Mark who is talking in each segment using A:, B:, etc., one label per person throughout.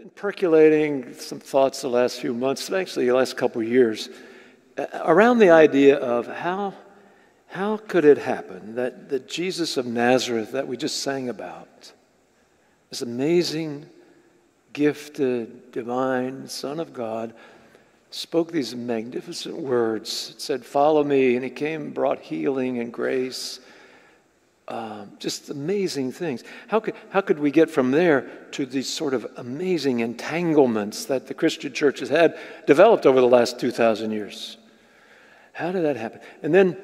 A: been percolating some thoughts the last few months, actually the last couple of years, around the idea of how could it happen that the Jesus of Nazareth that we just sang about, this amazing, gifted, divine Son of God, spoke these magnificent words, said, "Follow me," and he came and brought healing and grace. Just amazing things. How could we get from there to these sort of amazing entanglements that the Christian church has had developed over the last 2,000 years? How did that happen? And then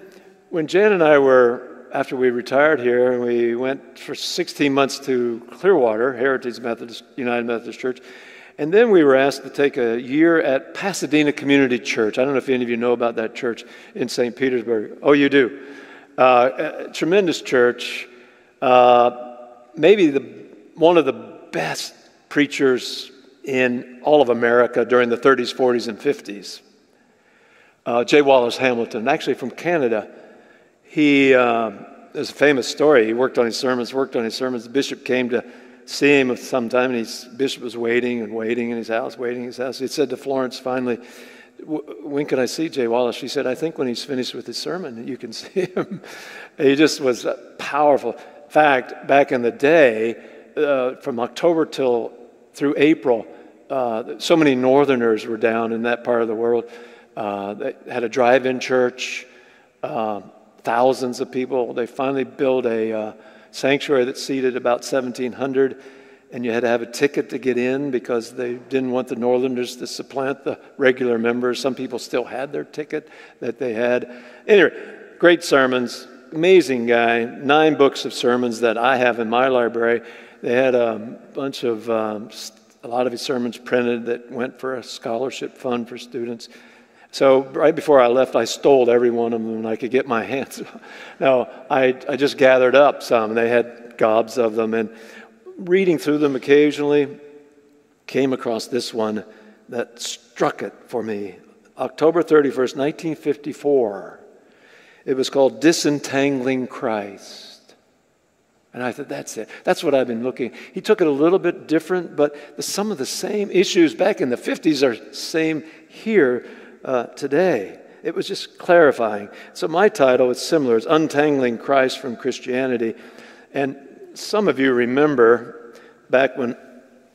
A: when Jan and I were, after we retired here, we went for 16 months to Clearwater, Heritage Methodist, United Methodist Church, and then we were asked to take a year at Pasadena Community Church. I don't know if any of you know about that church in St. Petersburg. Oh, you do? A tremendous church, maybe one of the best preachers in all of America during the 30s, 40s, and 50s. J. Wallace Hamilton, actually from Canada. There's a famous story. He worked on his sermons. The bishop came to see him sometime, and the bishop was waiting in his house. He said to Florence finally, "When can I see J. Wallace?" She said, "I think when he's finished with his sermon, you can see him." He just was powerful. In fact, back in the day, from October through April, so many Northerners were down in that part of the world. They had a drive-in church, thousands of people. They finally built a sanctuary that seated about 1,700. And you had to have a ticket to get in because they didn't want the Northerners to supplant the regular members. Some people still had their ticket that they had. Anyway, great sermons, amazing guy, 9 books of sermons that I have in my library. They had a bunch of, a lot of his sermons printed that went for a scholarship fund for students. So right before I left, I stole every one of them when I could get my hands on. No, I just gathered up some. They had gobs of them, and reading through them occasionally, came across this one that struck it for me. October 31st, 1954. It was called Untangling Christ. And I thought, that's it. That's what I've been looking. He took it a little bit different, but some of the same issues back in the 50s are same here today. It was just clarifying. So my title is similar. It's Untangling Christ from Christianity. And some of you remember back when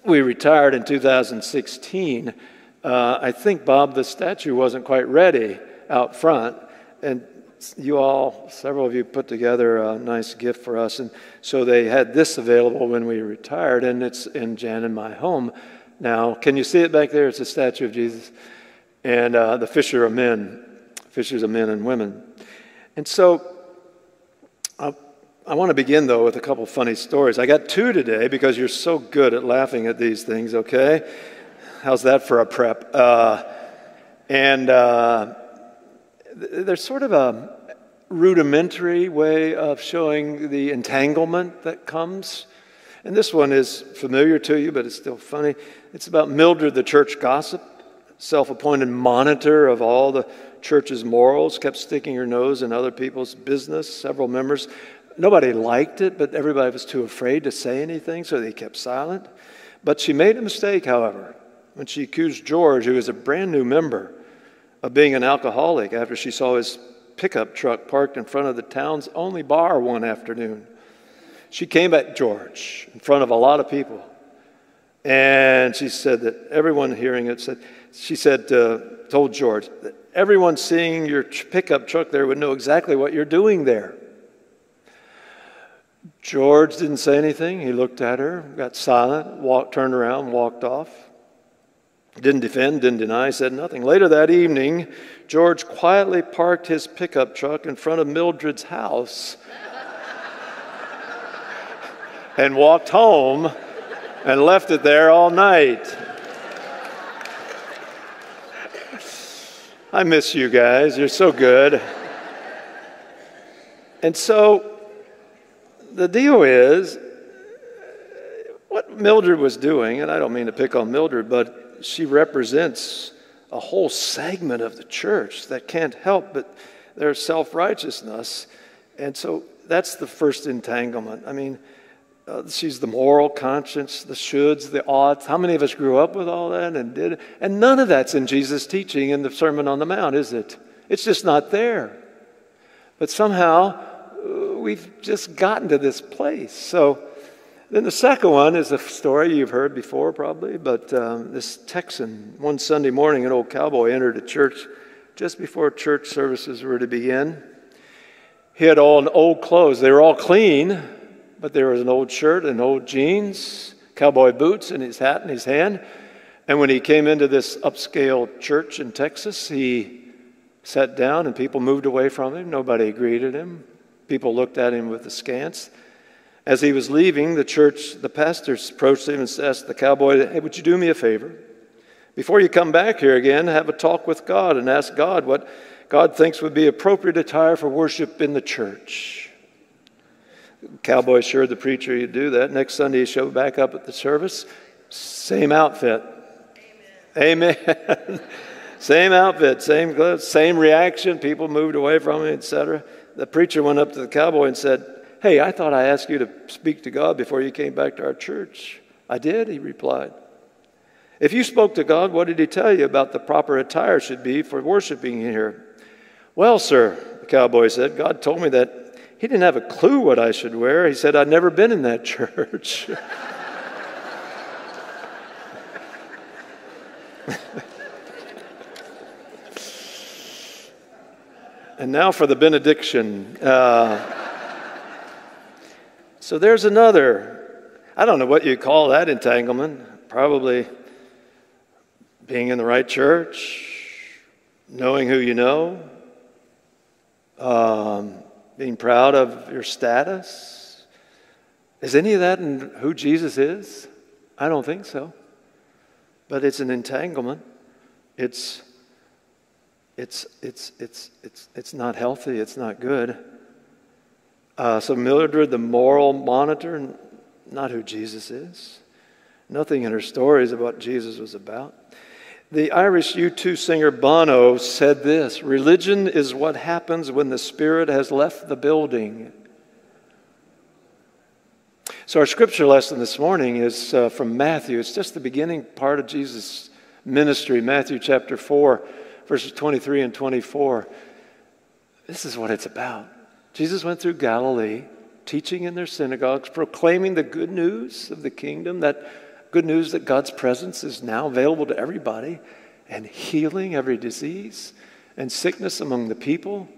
A: we retired in 2016, I think Bob the statue wasn't quite ready out front, and several of you put together a nice gift for us, and so they had this available when we retired, and it's in Jan and my home now. Can you see it back there? It's a statue of Jesus, and the fishers of men and women. And so I want to begin, though, with a couple funny stories. I got 2 today because you're so good at laughing at these things, okay? How's that for a prep? They're sort of a rudimentary way of showing the entanglement that comes. And this one is familiar to you, but it's still funny. It's about Mildred, the church gossip, self-appointed monitor of all the church's morals, kept sticking her nose in other people's business. Several members, nobody liked it, but everybody was too afraid to say anything, so they kept silent. But she made a mistake, however, when she accused George, who was a brand new member, of being an alcoholic after she saw his pickup truck parked in front of the town's only bar one afternoon. She came at George in front of a lot of people, and she said that everyone hearing it told George that everyone seeing your pickup truck there would know exactly what you're doing there. George didn't say anything. He looked at her, got silent, turned around, walked off. Didn't defend, didn't deny, said nothing. Later that evening, George quietly parked his pickup truck in front of Mildred's house and walked home and left it there all night. I miss you guys. You're so good. And so the deal is, what Mildred was doing, and I don't mean to pick on Mildred, but she represents a whole segment of the church that can't help but their self-righteousness. And so that's the first entanglement. I mean, she's the moral conscience, the shoulds, the oughts. How many of us grew up with all that and did it? And none of that's in Jesus' teaching in the Sermon on the Mount, is it? It's just not there. But somehow we've just gotten to this place. So then the second one is a story you've heard before probably, but this Texan, one Sunday morning, an old cowboy entered a church just before church services were to begin. He had all old clothes. They were all clean, but there was an old shirt and old jeans, cowboy boots, and his hat in his hand. And when he came into this upscale church in Texas, he sat down and people moved away from him. Nobody greeted him. People looked at him with askance. As he was leaving the church, the pastor approached him and asked the cowboy, "Hey, would you do me a favor? Before you come back here again, have a talk with God and ask God what God thinks would be appropriate attire for worship in the church." The cowboy assured the preacher he'd do that. Next Sunday, he showed back up at the service. Same outfit. Amen. Amen. Same outfit, same clothes, same reaction. People moved away from him, etc. The preacher went up to the cowboy and said, "Hey, I thought I asked you to speak to God before you came back to our church." "I did," he replied. "If you spoke to God, what did he tell you about the proper attire should be for worshiping here?" "Well, sir," the cowboy said, "God told me that he didn't have a clue what I should wear. He said I'd never been in that church." And now for the benediction. So there's another, I don't know what you call that entanglement. Probably being in the right church, knowing who you know, being proud of your status. Is any of that in who Jesus is? I don't think so. But it's an entanglement. It's not healthy. It's not good. So Mildred, the moral monitor, not who Jesus is. Nothing in her story is what Jesus was about. The Irish U2 singer Bono said this: "Religion is what happens when the spirit has left the building." So our scripture lesson this morning is from Matthew. It's just the beginning part of Jesus' ministry, Matthew chapter 4, verses 23 and 24. This is what it's about. Jesus went through Galilee, teaching in their synagogues, proclaiming the good news of the kingdom, that good news that God's presence is now available to everybody, and healing every disease and sickness among the people.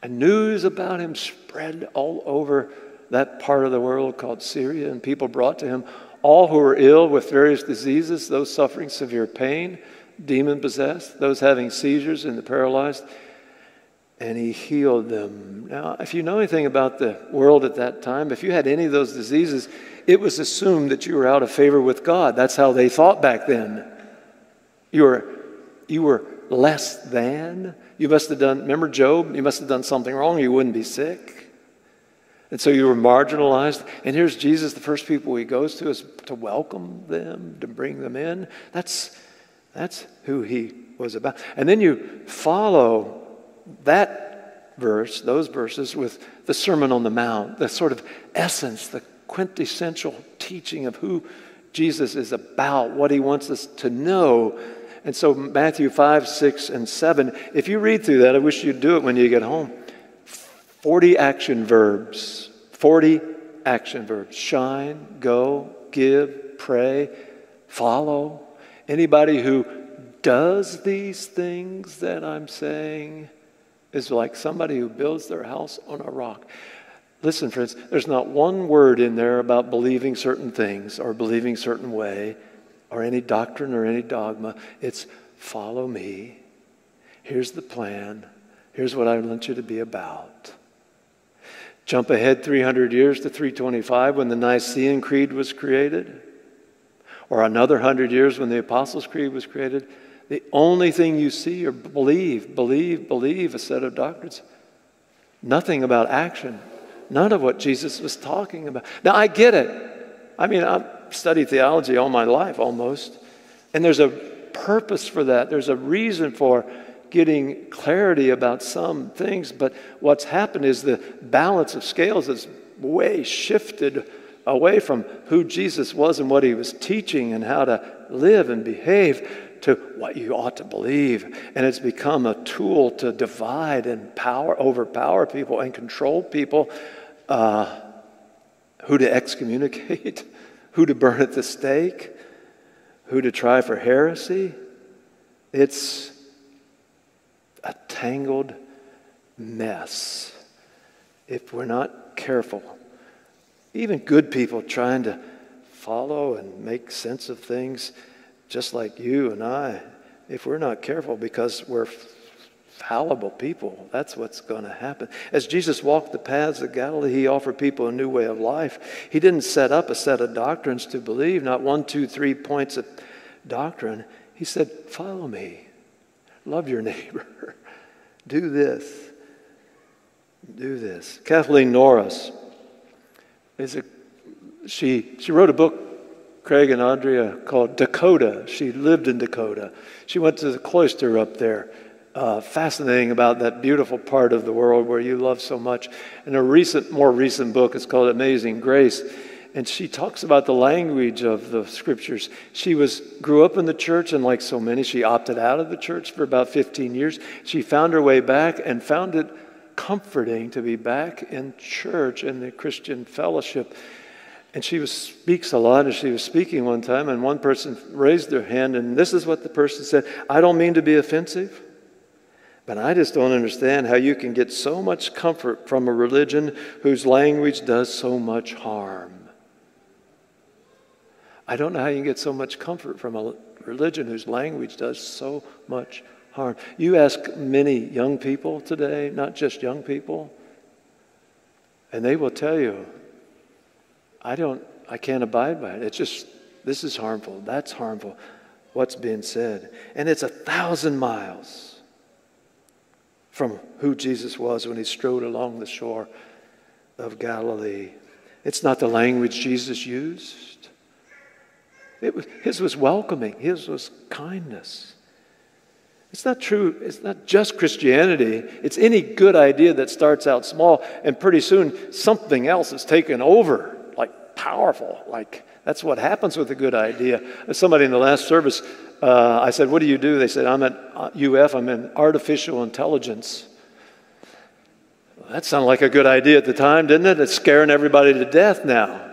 A: And news about him spread all over that part of the world called Syria, and people brought to him all who were ill with various diseases, those suffering severe pain, demon-possessed, those having seizures, and the paralyzed, and he healed them. Now, if you know anything about the world at that time, if you had any of those diseases, it was assumed that you were out of favor with God. That's how they thought back then. You were less than. You must have done, remember Job? You must have done something wrong. You wouldn't be sick. And so you were marginalized. And here's Jesus, the first people he goes to is to welcome them, to bring them in. That's who he was about. And then you follow that verse, those verses, with the Sermon on the Mount, the sort of essence, the quintessential teaching of who Jesus is about, what he wants us to know. And so Matthew 5, 6, and 7, if you read through that, I wish you'd do it when you get home. 40 action verbs. 40 action verbs. Shine, go, give, pray, follow. Anybody who does these things that I'm saying is like somebody who builds their house on a rock. Listen, friends, there's not one word in there about believing certain things or believing a certain way or any doctrine or any dogma. It's follow me. Here's the plan. Here's what I want you to be about. Jump ahead 300 years to 325 when the Nicene Creed was created, or another 100 years when the Apostles' Creed was created. The only thing you see are believe, a set of doctrines. Nothing about action. None of what Jesus was talking about. Now, I get it. I mean, I've studied theology all my life, almost. And there's a purpose for that. There's a reason for getting clarity about some things. But what's happened is the balance of scales has way shifted away from who Jesus was and what he was teaching and how to live and behave to what you ought to believe. And it's become a tool to divide and overpower people and control people, who to excommunicate, who to burn at the stake, who to try for heresy. It's a tangled mess if we're not careful. Even good people trying to follow and make sense of things, just like you and I, if we're not careful, because we're fallible people, that's what's going to happen. As Jesus walked the paths of Galilee, he offered people a new way of life. He didn't set up a set of doctrines to believe, not 1, 2, 3 points of doctrine. He said, follow me. Love your neighbor. Do this. Do this. Kathleen Norris she wrote a book, Craig and Andrea, called Dakota. She lived in Dakota. She went to the cloister up there. Fascinating about that beautiful part of the world where you love so much. And a more recent book is called Amazing Grace. And she talks about the language of the scriptures. She grew up in the church, and like so many, she opted out of the church for about 15 years. She found her way back and found it comforting to be back in church in the Christian fellowship. And she speaks a lot, and she was speaking one time, and one person raised their hand, and this is what the person said: I don't mean to be offensive, but I just don't understand how you can get so much comfort from a religion whose language does so much harm. I don't know how you can get so much comfort from a religion whose language does so much harm. You ask many young people today, not just young people, and they will tell you, I can't abide by it. It's just, this is harmful, that's harmful, what's being said. And it's 1,000 miles from who Jesus was when he strode along the shore of Galilee. It's not the language Jesus used. His was welcoming. His was kindness. It's not true. It's not just Christianity. It's any good idea that starts out small, and pretty soon something else is taken over, like powerful. Like that's what happens with a good idea. Somebody in the last service, I said, "What do you do?" They said, "I'm at UF. I'm in artificial intelligence." Well, that sounded like a good idea at the time, didn't it? It's scaring everybody to death now.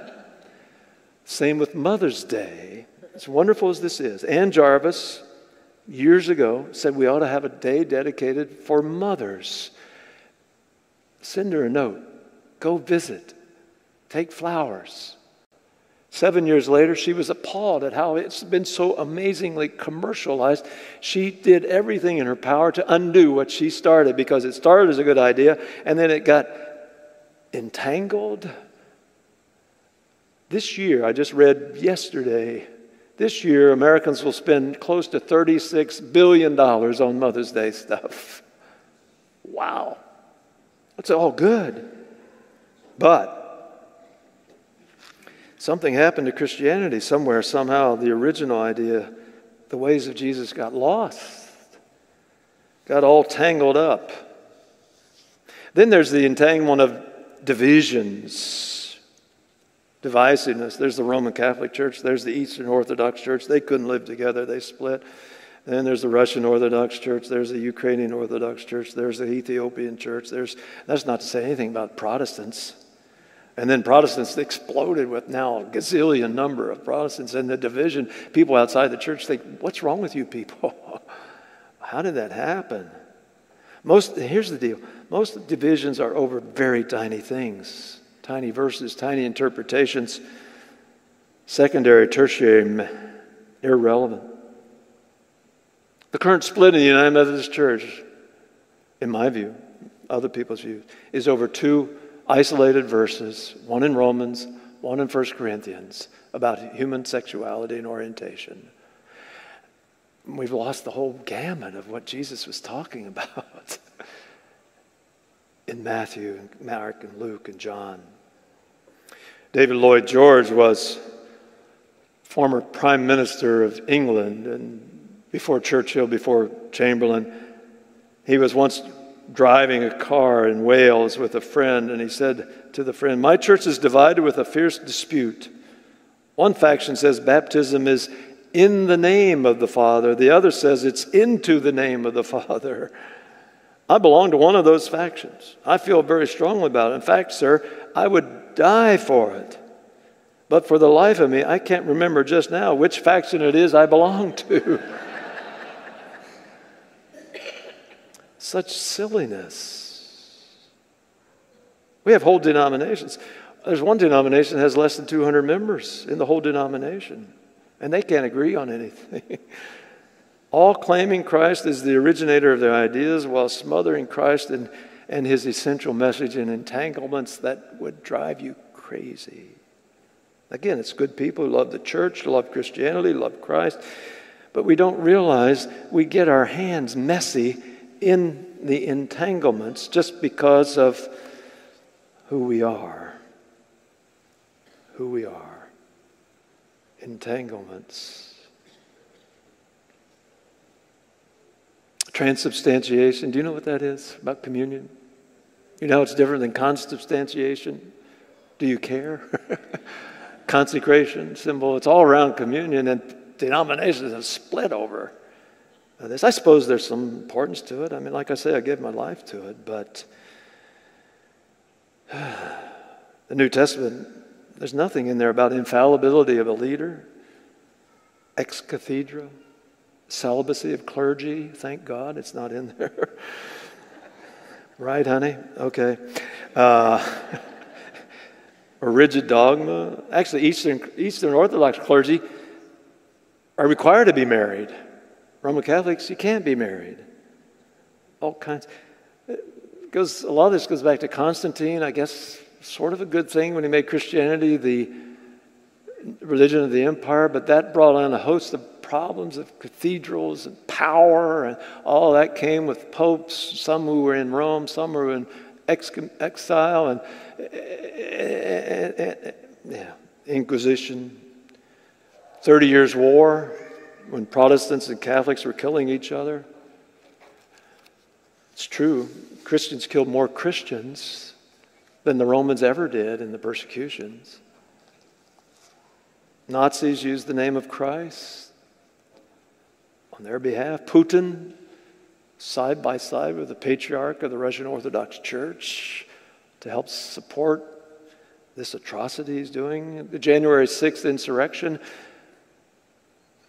A: Same with Mother's Day. As wonderful as this is, Ann Jarvis, years ago, said we ought to have a day dedicated for mothers. Send her a note. Go visit. Take flowers. 7 years later, she was appalled at how it's been so amazingly commercialized. She did everything in her power to undo what she started, because it started as a good idea, and then it got entangled. This year, I just read yesterday, this year Americans will spend close to $36 billion on Mother's Day stuff. Wow. That's all good. But something happened to Christianity somewhere, somehow. The original idea, the ways of Jesus got lost, got all tangled up. Then there's the entanglement of divisions. Divisiveness. There's the Roman Catholic Church. There's the Eastern Orthodox Church. They couldn't live together. They split. And then there's the Russian Orthodox Church. There's the Ukrainian Orthodox Church. There's the Ethiopian Church. That's not to say anything about Protestants. And then Protestants exploded with now a gazillion number of Protestants. And the division, people outside the church think, what's wrong with you people? How did that happen? Here's the deal. Most divisions are over very tiny things. Tiny verses, tiny interpretations, secondary, tertiary, irrelevant. The current split in the United Methodist Church, in my view, other people's views, is over 2 isolated verses, one in Romans, one in 1 Corinthians, about human sexuality and orientation. We've lost the whole gamut of what Jesus was talking about in Matthew, and Mark, and Luke, and John. David Lloyd George was former Prime Minister of England, and before Churchill, before Chamberlain. He was once driving a car in Wales with a friend, and he said to the friend, "My church is divided with a fierce dispute. One faction says baptism is in the name of the Father. The other says it's into the name of the Father. I belong to one of those factions. I feel very strongly about it. In fact, sir, I would die for it. But for the life of me, I can't remember just now which faction it is I belong to." Such silliness. We have whole denominations. There's one denomination that has less than 200 members in the whole denomination, and they can't agree on anything. All claiming Christ as the originator of their ideas while smothering Christ and his essential message in entanglements that would drive you crazy. Again, it's good people who love the church, love Christianity, love Christ, but we don't realize we get our hands messy in the entanglements just because of who we are. Who we are. Entanglements. Transubstantiation, do you know what that is about communion? You know it's different than consubstantiation? Do you care? Consecration, symbol, it's all around communion, and denominations have split over this. I suppose there's some importance to it. I mean, like I say, I give my life to it, but the New Testament, there's nothing in there about infallibility of a leader, ex cathedra, celibacy of clergy. Thank God it's not in there. Right, honey? Okay. Or rigid dogma. Actually, Eastern Orthodox clergy are required to be married. Roman Catholics, you can't be married. All kinds. A lot of this goes back to Constantine, I guess, sort of a good thing when he made Christianity the religion of the empire, but that brought on a host of problems of cathedrals and power, and all that came with popes, some who were in Rome, some who were in exile, and Inquisition, 30 Years' War, when Protestants and Catholics were killing each other. It's true, Christians killed more Christians than the Romans ever did in the persecutions. Nazis used the name of Christ on their behalf. Putin, side by side with the patriarch of the Russian Orthodox Church, to help support this atrocity he's doing. The January 6th insurrection,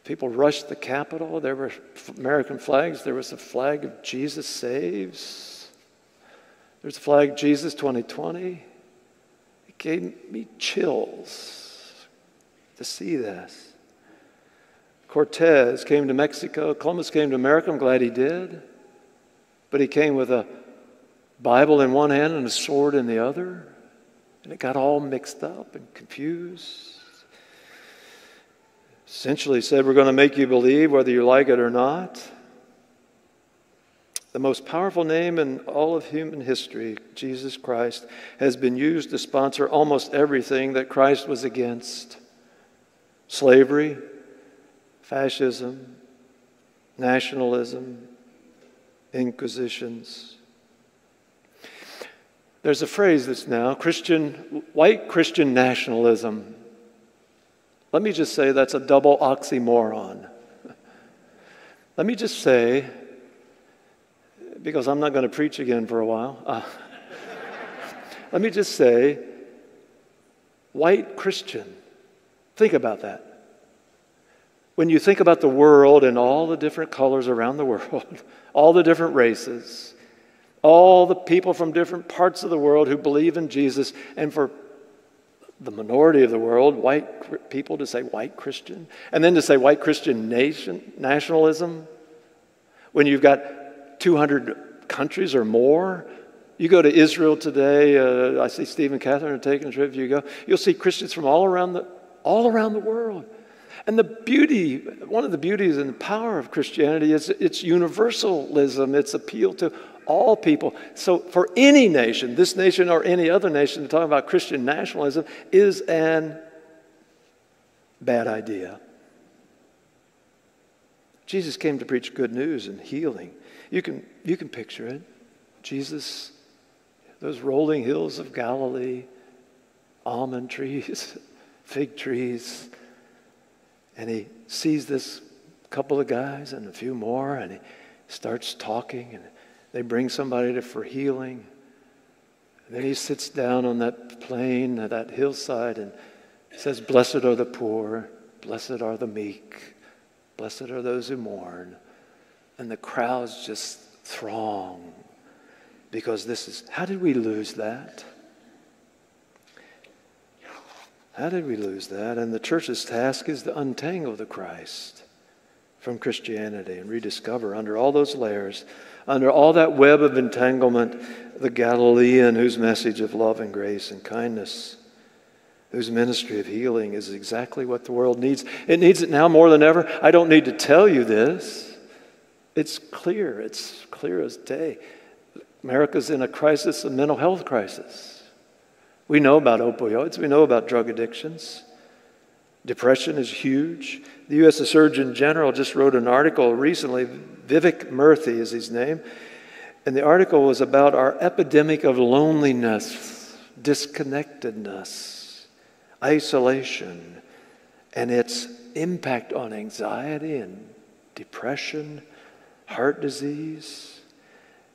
A: people rushed the Capitol. There were American flags. There was a flag of Jesus Saves. There's a flag, Jesus 2020. It gave me chills to see this. Cortez came to Mexico. Columbus came to America. I'm glad he did. But he came with a Bible in one hand and a sword in the other. And it got all mixed up and confused. Essentially said, we're going to make you believe whether you like it or not. The most powerful name in all of human history, Jesus Christ, has been used to sponsor almost everything that Christ was against. Slavery, fascism, nationalism, inquisitions. There's a phrase that's now white Christian nationalism. Let me just say that's a double oxymoron. Let me just say, because I'm not going to preach again for a while, let me just say, white Christian. Think about that. When you think about the world and all the different colors around the world, all the different races, all the people from different parts of the world who believe in Jesus, and for the minority of the world, white people, to say white Christian, and then to say white Christian nationalism, when you've got 200 countries or more. You go to Israel today, I see Steve and Catherine are taking a trip, you'll see Christians from all around the world. And one of the beauties and the power of Christianity is its universalism, its appeal to all people. So for any nation, this nation or any other nation, to talk about Christian nationalism is an bad idea. Jesus came to preach good news and healing. You can picture it. Jesus, those rolling hills of Galilee, almond trees, fig trees, and he sees this couple of guys and a few more, and he starts talking, and they bring somebody for healing. And then he sits down on that plain, that hillside, and says, "Blessed are the poor, blessed are the meek, blessed are those who mourn." And the crowds just throng, because how did we lose that? How did we lose that? And the church's task is to untangle the Christ from Christianity and rediscover under all those layers, under all that web of entanglement, the Galilean whose message of love and grace and kindness, whose ministry of healing is exactly what the world needs. It needs it now more than ever. I don't need to tell you this. It's clear as day. America's in a crisis, a mental health crisis. We know about opioids. We know about drug addictions. Depression is huge. The U.S. Surgeon General just wrote an article recently. Vivek Murthy is his name. And the article was about our epidemic of loneliness, disconnectedness, isolation, and its impact on anxiety and depression, heart disease.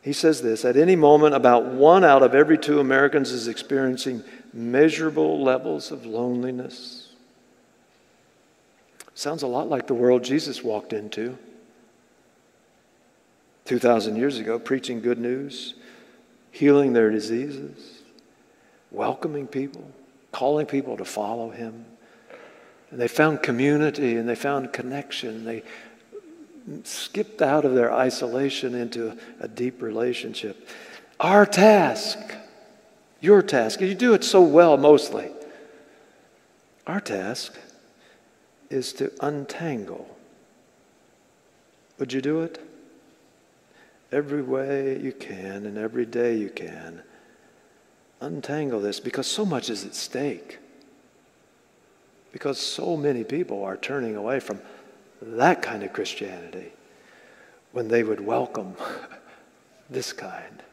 A: He says this: at any moment, about 1 out of every 2 Americans is experiencing measurable levels of loneliness. Sounds a lot like the world Jesus walked into 2,000 years ago, preaching good news, healing their diseases, welcoming people, calling people to follow him. And they found community and they found connection. They skipped out of their isolation into a deep relationship. Our task, your task, you do it so well mostly. Our task is to untangle. Would you do it? Every way you can and every day you can. Untangle this, because so much is at stake. Because so many people are turning away from that kind of Christianity when they would welcome this kind.